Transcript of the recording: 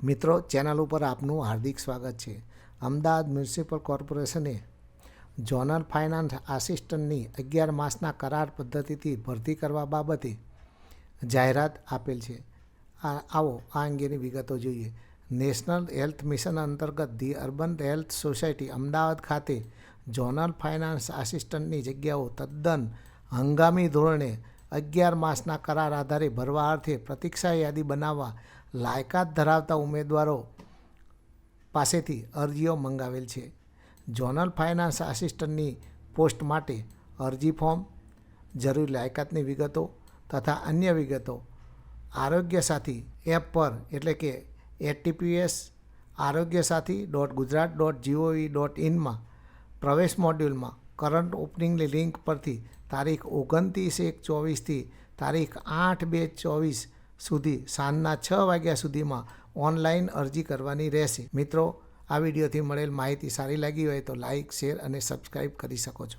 મિત્રો, ચેનલ ઉપર આપનું હાર્દિક સ્વાગત છે. અમદાવાદ મ્યુનિસિપલ કોર્પોરેશને ઝોનલ ફાઇનાન્સ આસિસ્ટન્ટની 11 માસના કરાર પદ્ધતિથી ભરતી કરવા બાબતે જાહેરાત આપેલ છે. આવો આ અંગેની વિગતો જોઈએ. નેશનલ હેલ્થ મિશન અંતર્ગત the urban health society Ahmedabad ખાતે ઝોનલ ફાઇનાન્સ આસિસ્ટન્ટની જગ્યાઓ તદ્દન હંગામી ધોરણે 11 માસના કરાર આધારે ભરવા અર્થે પ્રતીક્ષા યાદી બનાવવા લાયકાત ધરાવતા ઉમેદવારો પાસેથી અરજીઓ મંગાવેલ છે. ઝોનલ ફાઇનાન્સ આસિસ્ટન્ટની પોસ્ટ માટે અરજી ફોર્મ, જરૂરી લાયકાતની વિગતો તથા અન્ય વિગતો આરોગ્ય સાથી એપ પર એટલે કે HTTPS arogyasathi.gujarat.gov.in પ્રવેશ મોડ્યુલમાં કરંટ ઓપનિંગની લિંક પરથી તારીખ 29/1/24થી તારીખ 8/2/24 સુધી સાંજના 6 વાગ્યા સુધીમાં ઓનલાઈન અરજી કરવાની રહેશે. મિત્રો, આ વિડીયોથી મળેલ માહિતી સારી લાગી હોય તો લાઇક, શેર અને સબસ્ક્રાઈબ કરી શકો છો.